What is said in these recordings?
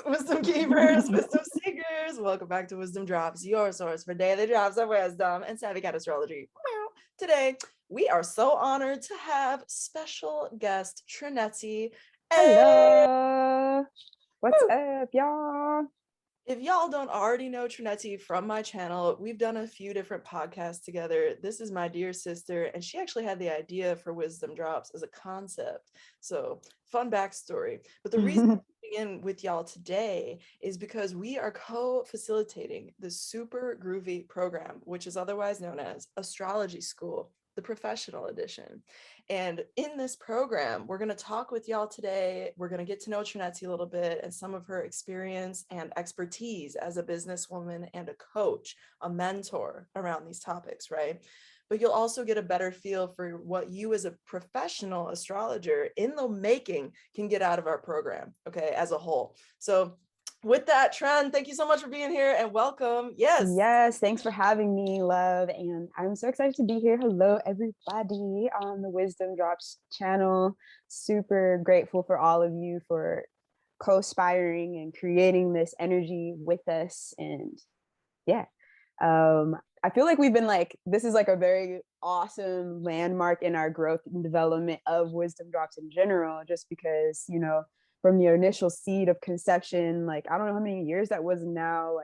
wisdom keepers, wisdom seekers. Welcome back to WizdomDropz, your source for daily drops of wisdom and savvy cat astrology. Today, we are so honored to have special guest Treneti. Hello. What's up, y'all? If y'all don't already know Treneti from my channel, we've done a few different podcasts together. This is my dear sister, and she actually had the idea for WizdomDropz as a concept. So, fun backstory. But the reason we begin with y'all today is because we are co-facilitating the super groovy program, which is otherwise known as Astrology School, the professional edition. And in this program, we're going to talk with y'all today. We're going to get to know Treneti a little bit and some of her experience and expertise as a businesswoman and a coach, a mentor around these topics, right? But you'll also get a better feel for what you as a professional astrologer in the making can get out of our program, okay, as a whole. So with that, Tren, thank you so much for being here and welcome. Yes, thanks for having me, love. And I'm so excited to be here. Hello, everybody on the WizdomDropz channel. Super grateful for all of you for co-spiring and creating this energy with us. And yeah, I feel like we've been this is like a very awesome landmark in our growth and development of WizdomDropz in general, just because, you know, from the initial seed of conception, I don't know how many years that was now,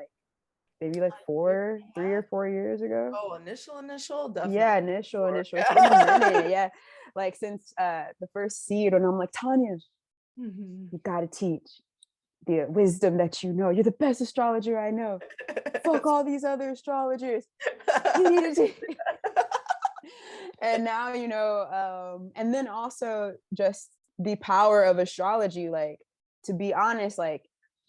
maybe 3 or 4 years ago. Oh, initial, definitely. Yeah, initial. It's been a minute, yeah. Since the first seed, and I'm like, TONIA, you gotta teach the wisdom that you know. You're the best astrologer I know. Fuck all these other astrologers. You need to teach. And now, you know, and then also just the power of astrology. To be honest,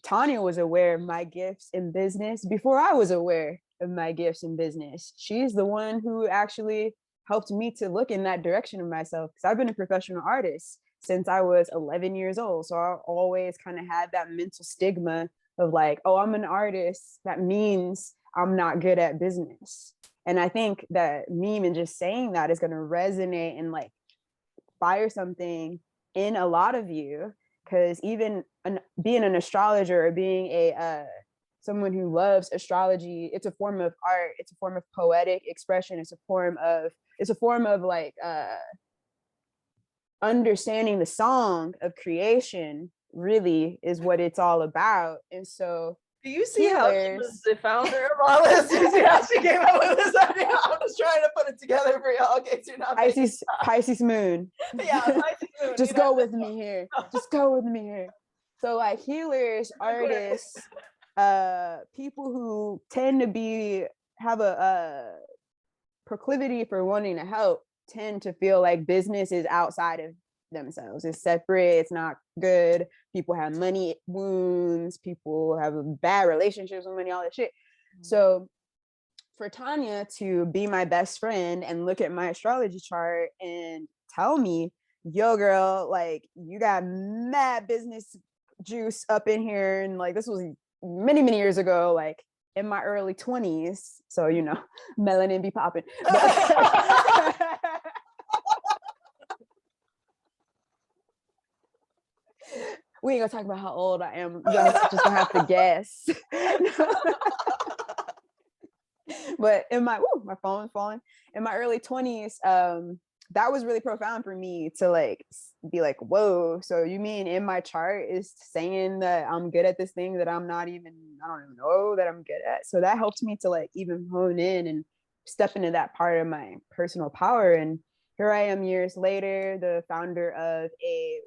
TONIA was aware of my gifts in business before I was aware of my gifts in business. She's the one who actually helped me to look in that direction of myself, because I've been a professional artist since I was 11 years old. So I always kind of had that mental stigma of oh, I'm an artist. That means I'm not good at business. And I think that meme and just saying that is going to resonate and fire something in a lot of you, because even being an astrologer or being a someone who loves astrology, it's a form of art, it's a form of poetic expression, it's a form of understanding the song of creation really is what it's all about. And so do you see how she was the founder of all this? You see how she came up with this idea? I'm just trying to put it together for y'all in case you're not Pisces moon. Yeah, Pisces moon. Just go with me here. Just go with me here. So healers, artists, people who tend to have a proclivity for wanting to help tend to feel like business is outside of themselves. It's separate, it's not good. People have money wounds, people have bad relationships with money, all that shit. So for TONIA to be my best friend and look at my astrology chart and tell me, yo girl, you got mad business juice up in here, and this was many years ago, in my early 20s, so you know, melanin be popping. We ain't gonna talk about how old I am. You guys just gonna have to guess. But in my phone's falling. In my early 20s, that was really profound for me to be whoa. So you mean in my chart is saying that I'm good at this thing that I don't even know that I'm good at. So that helped me to even hone in and step into that part of my personal power. And here I am years later, the founder of a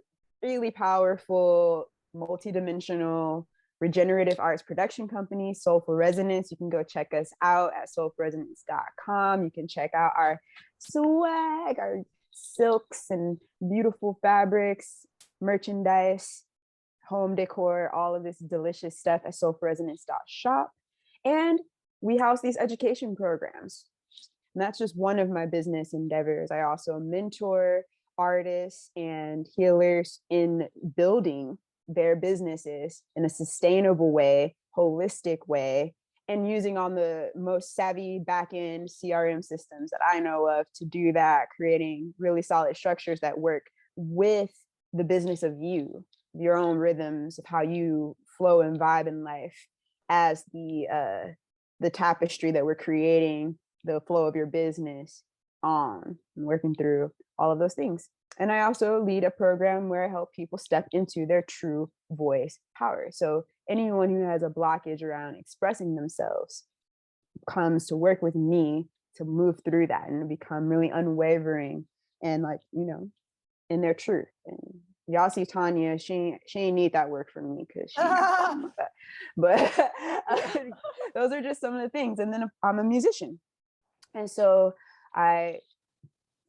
really powerful, multidimensional regenerative arts production company, Soulful Resonance. You can go check us out at soulfulresonance.com. You can check out our swag, our silks and beautiful fabrics, merchandise, home decor, all of this delicious stuff at soulfulresonance.shop. And we house these education programs. And that's just one of my business endeavors. I also mentor artists and healers in building their businesses in a sustainable way, holistic way, and using on the most savvy back-end CRM systems that I know of to do that, creating really solid structures that work with the business of you, your own rhythms of how you flow and vibe in life as the tapestry that we're creating, the flow of your business on, and working through all of those things. And I also lead a program where I help people step into their true voice power. So anyone who has a blockage around expressing themselves comes to work with me to move through that and become really unwavering and, like, in their truth. And y'all see TONIA, she ain't need that work from me because she ain't got problem with that. But those are just some of the things. And then I'm a musician. And so I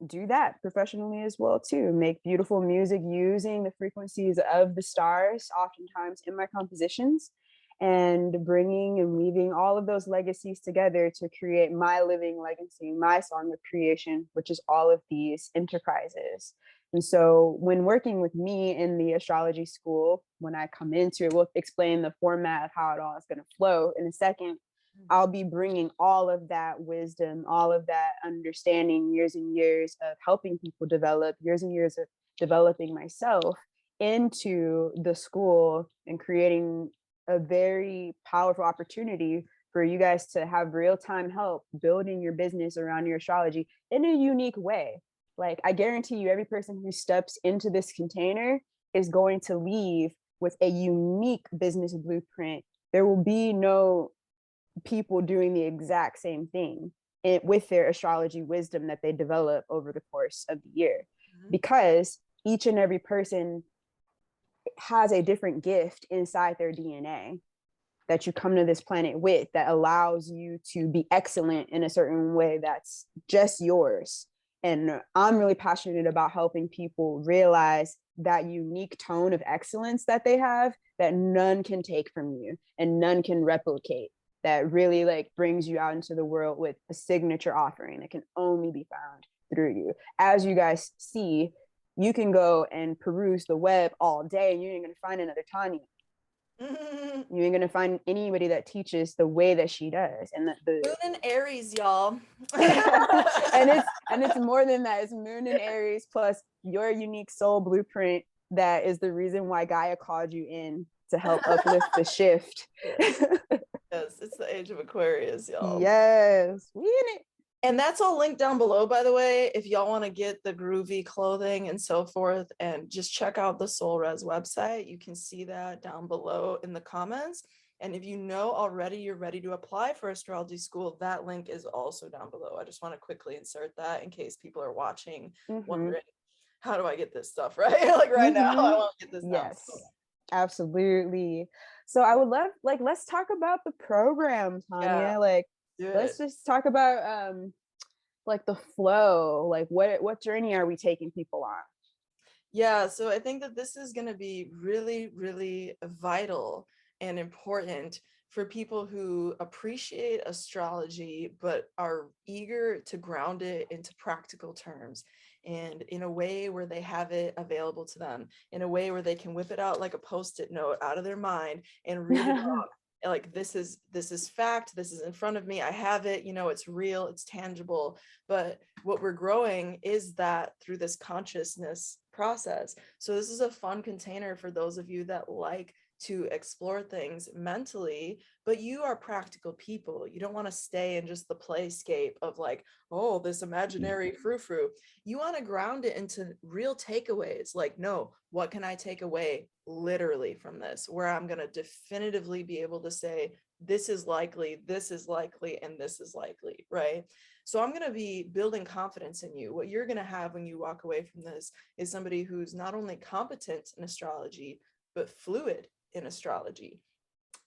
do that professionally as well too, make beautiful music using the frequencies of the stars oftentimes in my compositions, and bringing and weaving all of those legacies together to create my living legacy, my song of creation, which is all of these enterprises. And so when working with me in the astrology school, when I come into it, we'll explain the format of how it all is going to flow in a second. I'll be bringing all of that wisdom, all of that understanding, years and years of helping people develop, years and years of developing myself into the school, and creating a very powerful opportunity for you guys to have real-time help building your business around your astrology in a unique way. Like, I guarantee you, every person who steps into this container is going to leave with a unique business blueprint. There will be no people doing the exact same thing with their astrology wisdom that they develop over the course of the year, because each and every person has a different gift inside their DNA that you come to this planet with, that allows you to be excellent in a certain way that's just yours. And I'm really passionate about helping people realize that unique tone of excellence that they have, that none can take from you and none can replicate, that really, like, brings you out into the world with a signature offering that can only be found through you. As you guys see, you can go and peruse the web all day and you ain't gonna find another TONIA. You ain't gonna find anybody that teaches the way that she does. And the Moon and Aries, y'all. and it's more than that. It's Moon and Aries plus your unique soul blueprint. That is the reason why Gaia called you in, to help uplift the shift. Yes, it's the age of Aquarius, y'all. Yes, we in it. And that's all linked down below, by the way, if y'all want to get the groovy clothing and so forth, and just check out the Soul Res website. You can see that down below in the comments. And if you know already you're ready to apply for astrology school, that link is also down below. I just want to quickly insert that in case people are watching, wondering, how do I get this stuff, right? Like right now, I want to get this down. Yes, absolutely. So I would love, like, let's talk about the program, TONIA. Yeah, like, let's just talk about like the flow. Like, what journey are we taking people on? Yeah, so I think that this is going to be really, really vital and important for people who appreciate astrology but are eager to ground it into practical terms, and in a way where they have it available to them, in a way where they can whip it out like a post-it note out of their mind and read it off. Like, this is fact, this is in front of me, I have it, it's real, it's tangible. But what we're growing is that through this consciousness process. So this is a fun container for those of you that like to explore things mentally, but you are practical people. You don't want to stay in just the playscape of, like, oh, this imaginary frou-frou. You want to ground it into real takeaways. Like, no, what can I take away literally from this, where I'm going to definitively be able to say, this is likely, and this is likely, right? So I'm going to be building confidence in you. What you're going to have when you walk away from this is somebody who's not only competent in astrology, but fluid in astrology.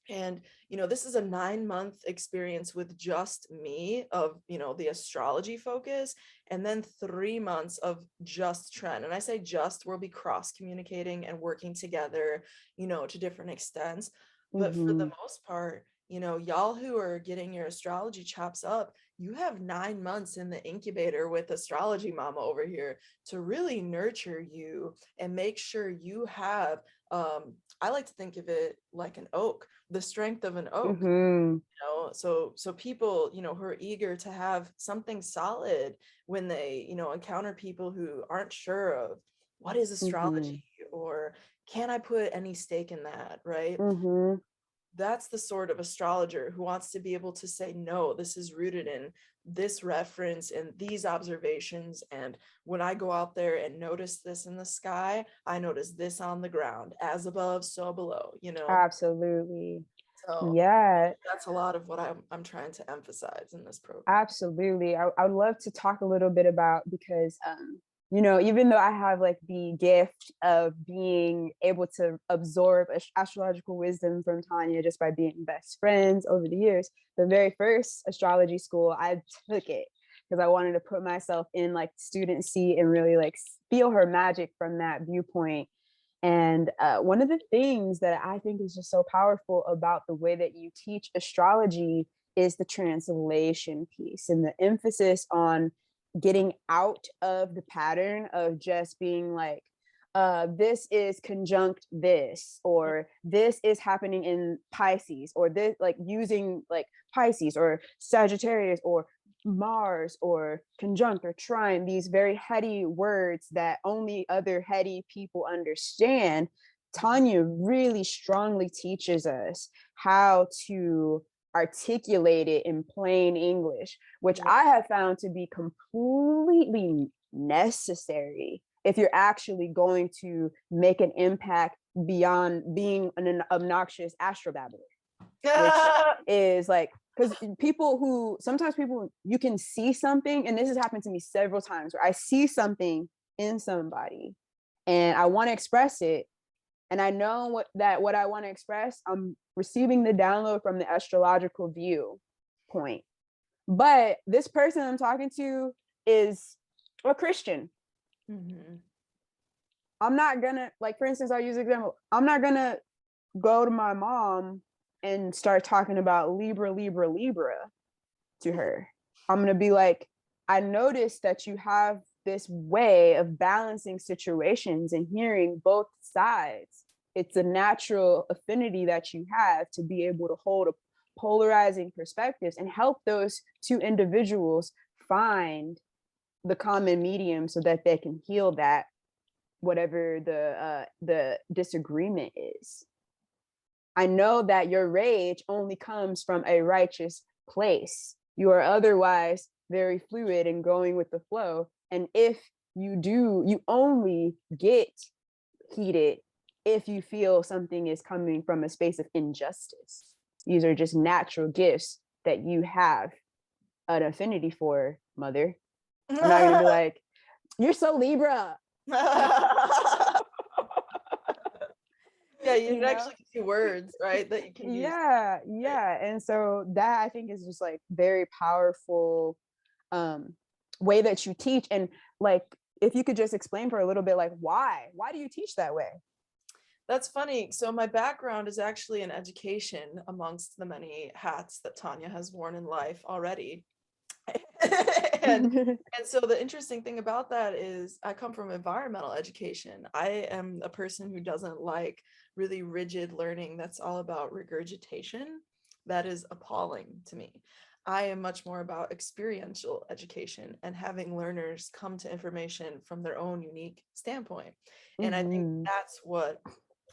And, this is a 9-month experience with just me of, the astrology focus, and then 3 months of just Tren. And I say just, we'll be cross communicating and working together, to different extents. But for the most part, y'all who are getting your astrology chops up, you have 9 months in the incubator with astrology mama over here to really nurture you and make sure you have, I like to think of it like an oak, the strength of an oak. So people, who are eager to have something solid when they, encounter people who aren't sure of what is astrology, or can I put any stake in that, right? Mm-hmm. That's the sort of astrologer who wants to be able to say, no, this is rooted in this reference and these observations. And when I go out there and notice this in the sky, I notice this on the ground, as above, so below, you know? Absolutely. So Yeah, that's a lot of what I'm trying to emphasize in this program. absolutely. I would love to talk a little bit about, because you know, even though I have like the gift of being able to absorb astrological wisdom from Tonya just by being best friends over the years, the very first astrology school, I took it because I wanted to put myself in like student seat and really like feel her magic from that viewpoint. And one of the things that I think is just so powerful about the way that you teach astrology is the translation piece and the emphasis on getting out of the pattern of just being like, this is conjunct this, or this is happening in Pisces, or this, like using like Pisces or Sagittarius or Mars or conjunct or trine, these very heady words that only other heady people understand. Tonya really strongly teaches us how to articulate it in plain English, which I have found to be completely necessary if you're actually going to make an impact beyond being an obnoxious astrobabbler, which is like, because sometimes people, you can see something, and this has happened to me several times, where I see something in somebody and I want to express it, and I know what I want to express, I'm receiving the download from the astrological viewpoint, but this person I'm talking to is a Christian. Mm-hmm. I'm not gonna, like, for instance, I'll use an example. I'm not gonna go to my mom and start talking about Libra to her. I'm gonna be like, I noticed that you have this way of balancing situations and hearing both sides. It's a natural affinity that you have to be able to hold a polarizing perspectives and help those two individuals find the common medium so that they can heal that, whatever the disagreement is. I know that your rage only comes from a righteous place. You are otherwise very fluid and going with the flow. And if you only get heated if you feel something is coming from a space of injustice. These are just natural gifts that you have an affinity for, mother. I'm not going to be like, you're so Libra. Yeah, you can actually see words, right, that you can use. Yeah. And so that, I think, is just like very powerful way that you teach. And like, if you could just explain for a little bit, like, why do you teach that way? That's funny. So my background is actually in education, amongst the many hats that Tonya has worn in life already. and so the interesting thing about that is I come from environmental education. I am a person who doesn't like really rigid learning that's all about regurgitation. That is appalling to me. I am much more about experiential education and having learners come to information from their own unique standpoint. And I think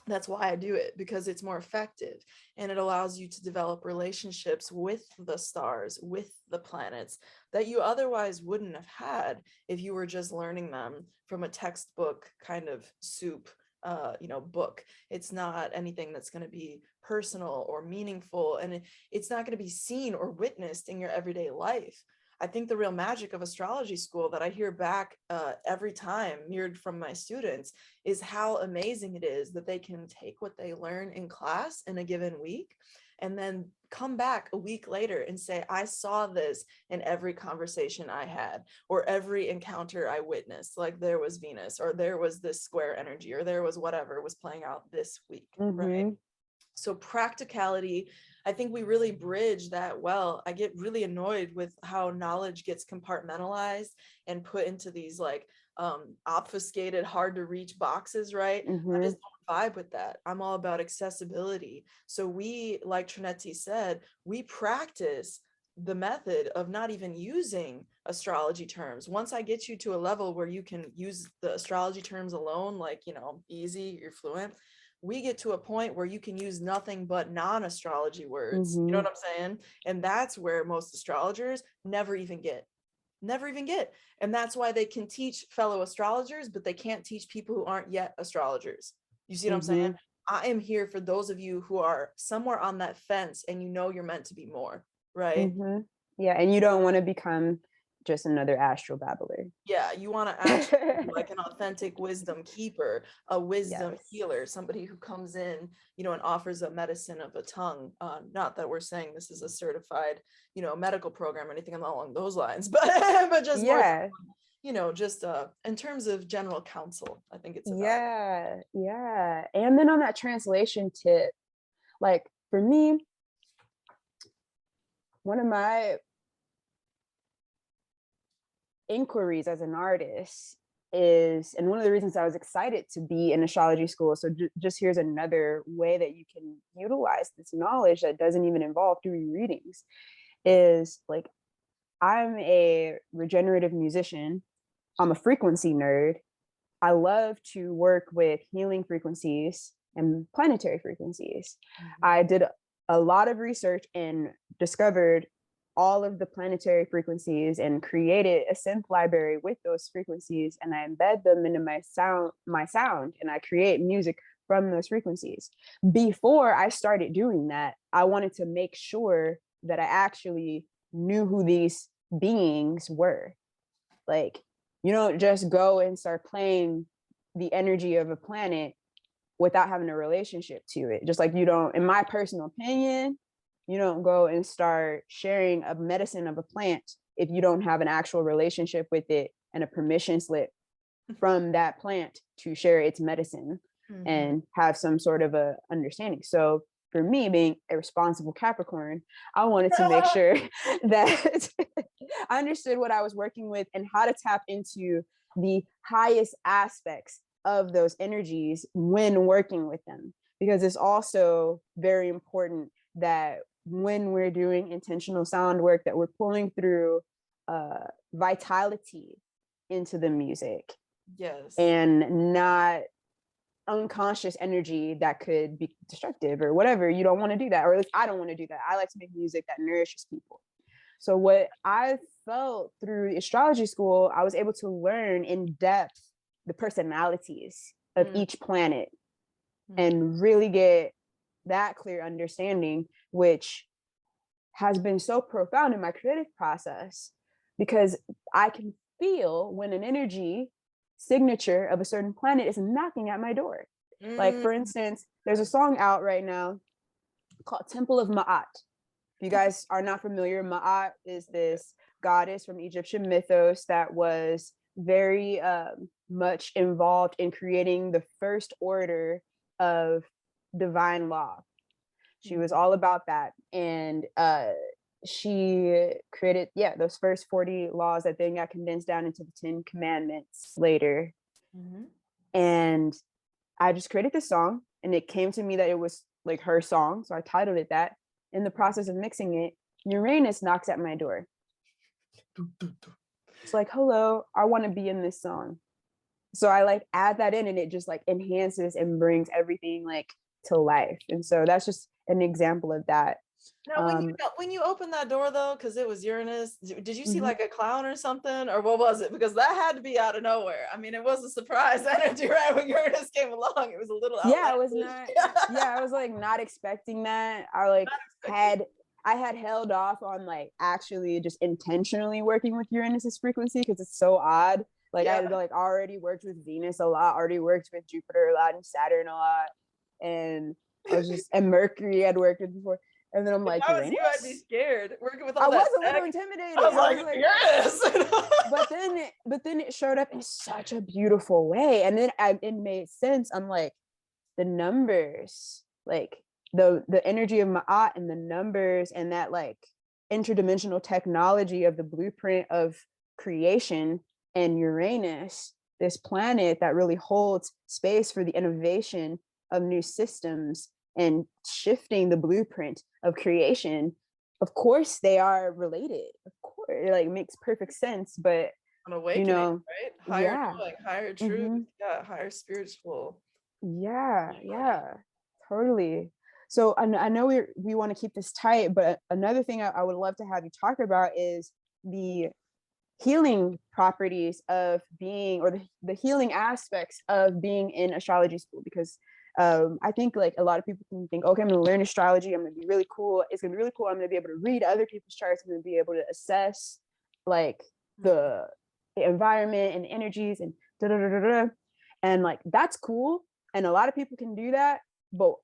that's why I do it, because it's more effective and it allows you to develop relationships with the stars, with the planets that you otherwise wouldn't have had if you were just learning them from a textbook kind of soup, book. It's not anything that's going to be personal or meaningful, and it's not going to be seen or witnessed in your everyday life. I think the real magic of astrology school that I hear back every time mirrored from my students is how amazing it is that they can take what they learn in class in a given week and then come back a week later and say, I saw this in every conversation I had, or every encounter I witnessed, like there was Venus, or there was this square energy, or there was whatever was playing out this week, right? So practicality, I think we really bridge that well. I get really annoyed with how knowledge gets compartmentalized and put into these like obfuscated, hard to reach boxes, right? I just don't vibe with that. I'm all about accessibility. So we, like Treneti said, we practice the method of not even using astrology terms. Once I get you to a level where you can use the astrology terms alone, like, you know, easy, you're fluent, we get to a point where you can use nothing but non-astrology words. You know Mm-hmm. what I'm saying? And that's where most astrologers never even get. And that's why they can teach fellow astrologers, but they can't teach people who aren't yet astrologers. You see what I'm saying? Mm-hmm. I am here for those of you who are somewhere on that fence and you know you're meant to be more, right? Mm-hmm. Yeah, and you don't want to become just another astral babbler. Yeah, you want to actually be like an authentic wisdom keeper, a wisdom Yes. healer, somebody who comes in, you know, and offers a medicine of a tongue. Not that we're saying this is a certified, you know, medical program or anything along those lines, but just more, Yeah. you know, just in terms of general counsel, I think it's about. Yeah. Yeah. And then on that translation tip, like for me, one of my inquiries as an artist is, and one of the reasons I was excited to be in astrology school, so just here's another way that you can utilize this knowledge that doesn't even involve doing readings, is like, I'm a regenerative musician, I'm a frequency nerd, I love to work with healing frequencies and planetary frequencies. I did a lot of research and discovered all of the planetary frequencies and created a synth library with those frequencies, and I embed them into my sound, and I create music from those frequencies. Before I started doing that, I wanted to make sure that I actually knew who these beings were. Like, you don't just go and start playing the energy of a planet without having a relationship to it. Just like you don't, in my personal opinion, you don't go and start sharing a medicine of a plant if you don't have an actual relationship with it and a permission slip from that plant to share its medicine and have some sort of a understanding. So for me, being a responsible Capricorn, I wanted to make sure that I understood what I was working with and how to tap into the highest aspects of those energies when working with them. Because it's also very important that when we're doing intentional sound work, that we're pulling through vitality into the music. Yes. And not unconscious energy that could be destructive or whatever. You don't want to do that, or at least I don't want to do that. I like to make music that nourishes people. So what I felt through astrology school, I was able to learn in depth the personalities of each planet and really get that clear understanding, which has been so profound in my creative process, because I can feel when an energy signature of a certain planet is knocking at my door. Like, for instance, there's a song out right now called Temple of Ma'at. If you guys are not familiar, Ma'at is this goddess from Egyptian mythos that was very much involved in creating the first order of divine law. She was all about that. And she created, those first 40 laws that then got condensed down into the 10 commandments later. And I just created this song, and it came to me that it was like her song. So I titled it that. In the process of mixing it, Uranus knocks at my door. It's like, hello, I want to be in this song. So I like add that in, and it just like enhances and brings everything like to life. And so that's just an example of that. Now, when you opened that door though, because it was Uranus, did you see like a clown or something, or what was it? Because that had to be out of nowhere. I mean, it was a surprise energy, right? When Uranus came along, it was a little outlandish. Yeah, I was not. Yeah, I was like not expecting that. I had held off on like actually just intentionally working with Uranus's frequency because it's so odd. Like I had like already worked with Venus a lot, already worked with Jupiter a lot and Saturn a lot, and I was just and Mercury I'd worked with before. And then I'm like, if I was Uranus? you, I'd be scared working with all I that. was a little intimidated. I was like, yes. but then it showed up in such a beautiful way, and then it made sense. I'm like, the numbers, like the energy of Ma'at and the numbers and that like interdimensional technology of the blueprint of creation, and Uranus, this planet that really holds space for the innovation of new systems and shifting the blueprint of creation, of course they are related. Of course, it like makes perfect sense. But An you awakening, know, right? Higher yeah. knowing, higher truth, hmm yeah, higher spiritual Yeah, reality. yeah, totally. So I know we want to keep this tight, but another thing I would love to have you talk about is the healing properties of being, or the healing aspects of being in astrology school. Because I think like a lot of people can think, okay, I'm going to learn astrology, I'm going to be really cool, it's going to be really cool, I'm going to be able to read other people's charts, I'm going to be able to assess like Mhm. the environment and energies and da da da da da. And like that's cool, and a lot of people can do that, but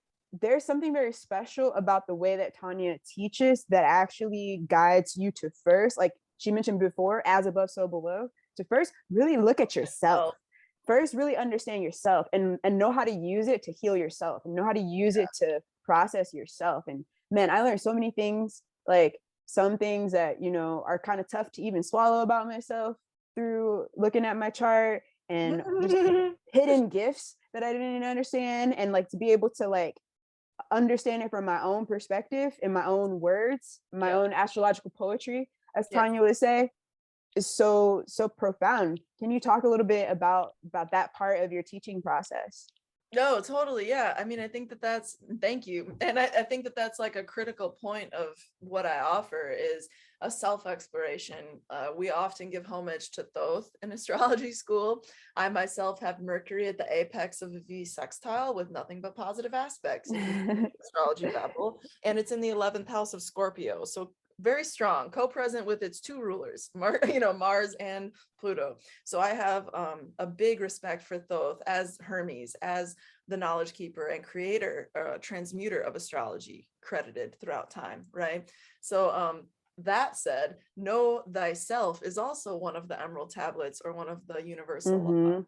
there's something very special about the way that TONIA teaches that actually guides you to first, like she mentioned before, as above, so below, to first really look at yourself. Well, First, really understand yourself and know how to use it to heal yourself and know how to use it to process yourself. And man, I learned so many things, like some things that, you know, are kind of tough to even swallow about myself through looking at my chart, and just hidden gifts that I didn't even understand. And like to be able to like understand it from my own perspective, in my own words, my yeah, own astrological poetry, as yeah. Tanya would say, is so profound. Can you talk a little bit about that part of your teaching process? No, totally. Yeah. I mean, I think that that's, thank you. And I think that that's like a critical point of what I offer is a self-exploration. We often give homage to Thoth in astrology school. I myself have Mercury at the apex of a V sextile with nothing but positive aspects, if you astrology babble, and it's in the 11th house of Scorpio. So very strong, co-present with its two rulers, Mars and Pluto. So I have a big respect for Thoth as Hermes, as the knowledge keeper and creator, transmuter of astrology, credited throughout time, right? So that said, know thyself is also one of the emerald tablets, or one of the universal laws. Mm-hmm.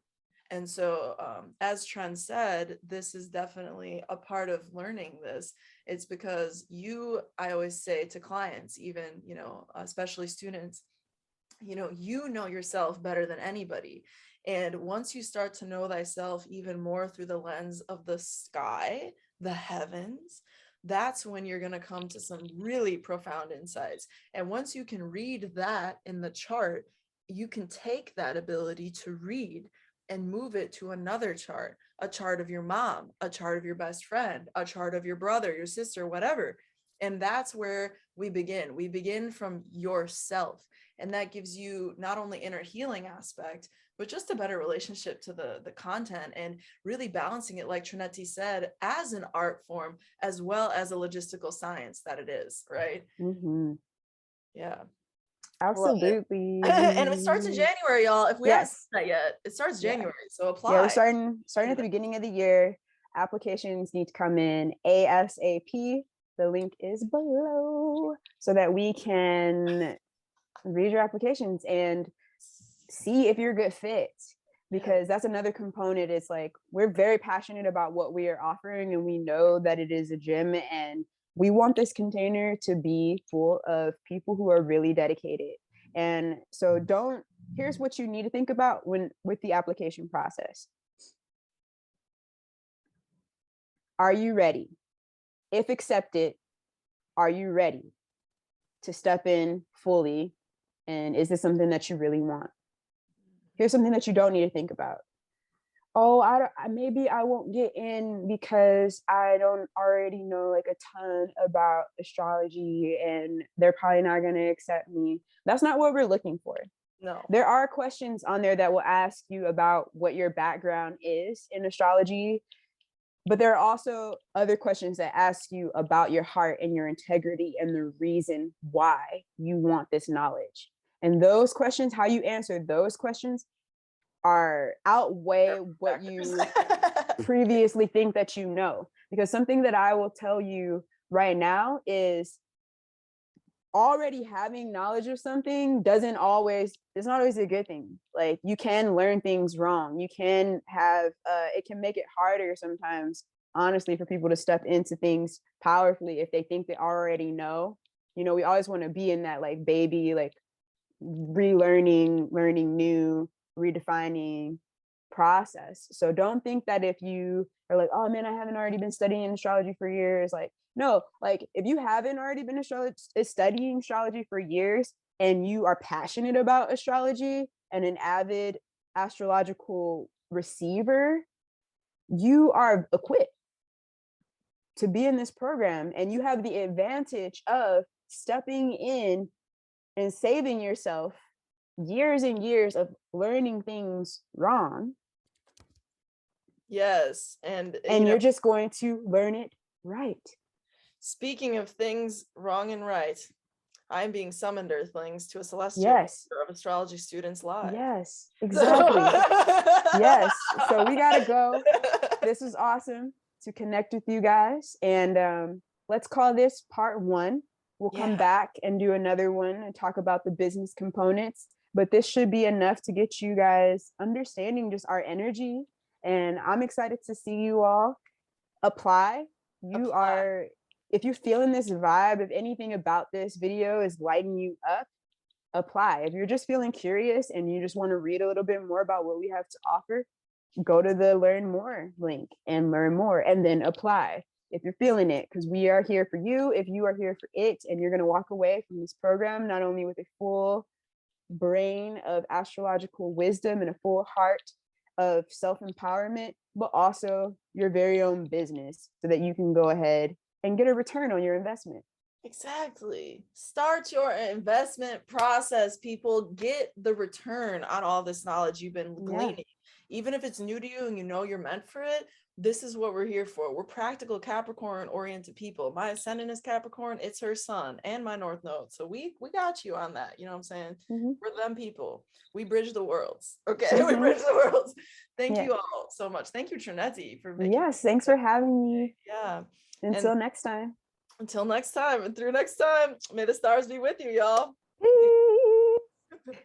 And so, as Tren said, this is definitely a part of learning this. It's because I always say to clients, even, especially students, you know yourself better than anybody. And once you start to know thyself even more through the lens of the sky, the heavens, that's when you're going to come to some really profound insights. And once you can read that in the chart, you can take that ability to read and move it to another chart, a chart of your mom, a chart of your best friend, a chart of your brother, your sister, whatever. And that's where we begin. We begin from yourself. And that gives you not only inner healing aspect, but just a better relationship to the content, and really balancing it, like Treneti said, as an art form as well as a logistical science that it is, right? Mm-hmm. Yeah. Love it. And it starts in Absolutely. January, y'all. If we haven't Yes. done that yet, it starts Yeah. January. So Yeah, we're apply. starting at the beginning of the year. Applications need to come in ASAP. The link is below so that we can read your applications and see if you're a good fit. Yeah. Because that's another component. It's like we're very passionate about what we are offering, and we know that it is a gym, and we want this container to be full of people who are really dedicated. And so here's what you need to think about with the application process. Are you ready? If accepted, are you ready to step in fully? And is this something that you really want? Here's something that you don't need to think about. Oh, maybe I won't get in because I don't already know like a ton about astrology, and they're probably not going to accept me. That's not what we're looking for. No. There are questions on there that will ask you about what your background is in astrology, but there are also other questions that ask you about your heart and your integrity and the reason why you want this knowledge. And those questions, how you answer those questions, are outweigh what you previously think that you know. Because something that I will tell you right now is already having knowledge of something it's not always a good thing. Like you can learn things wrong. You can have it can make it harder sometimes, honestly, for people to step into things powerfully if they think they already know. We always want to be in that like baby, like relearning, learning new, redefining process. So don't think that if you or like, oh man, I haven't already been studying astrology for years. Like, no, like if you haven't already been studying astrology for years and you are passionate about astrology and an avid astrological receiver, you are equipped to be in this program, and you have the advantage of stepping in and saving yourself years and years of learning things wrong. Yes. And you're just going to learn it right. Speaking of things wrong and right, I'm being summoned, Earthlings, to a celestial of astrology students live. Yes, exactly. Yes. So we gotta go. This was awesome to connect with you guys. And let's call this part 1. We'll come back and do another one and talk about the business components. But this should be enough to get you guys understanding just our energy. And I'm excited to see you all apply. If you're feeling this vibe, if anything about this video is lighting you up, apply. If you're just feeling curious and you just want to read a little bit more about what we have to offer, go to the learn more link and learn more, and then apply if you're feeling it, because we are here for you. If you are here for it, and you're going to walk away from this program not only with a full brain of astrological wisdom and a full heart of self-empowerment, but also your very own business, so that you can go ahead and get a return on your investment. Exactly. Start your investment process, people. Get the return on all this knowledge you've been gleaning. Even if it's new to you and you know you're meant for it, this is what we're here for. We're practical Capricorn oriented people. My ascendant is Capricorn, it's her sun, and my North Node. So we got you on that. You know what I'm saying? We're them people. We bridge the worlds. Okay. We bridge the worlds. Thank you all so much. Thank you, Treneti, for making thanks for having me. Until next time. Until next time, and through next time, may the stars be with you, y'all. Peace.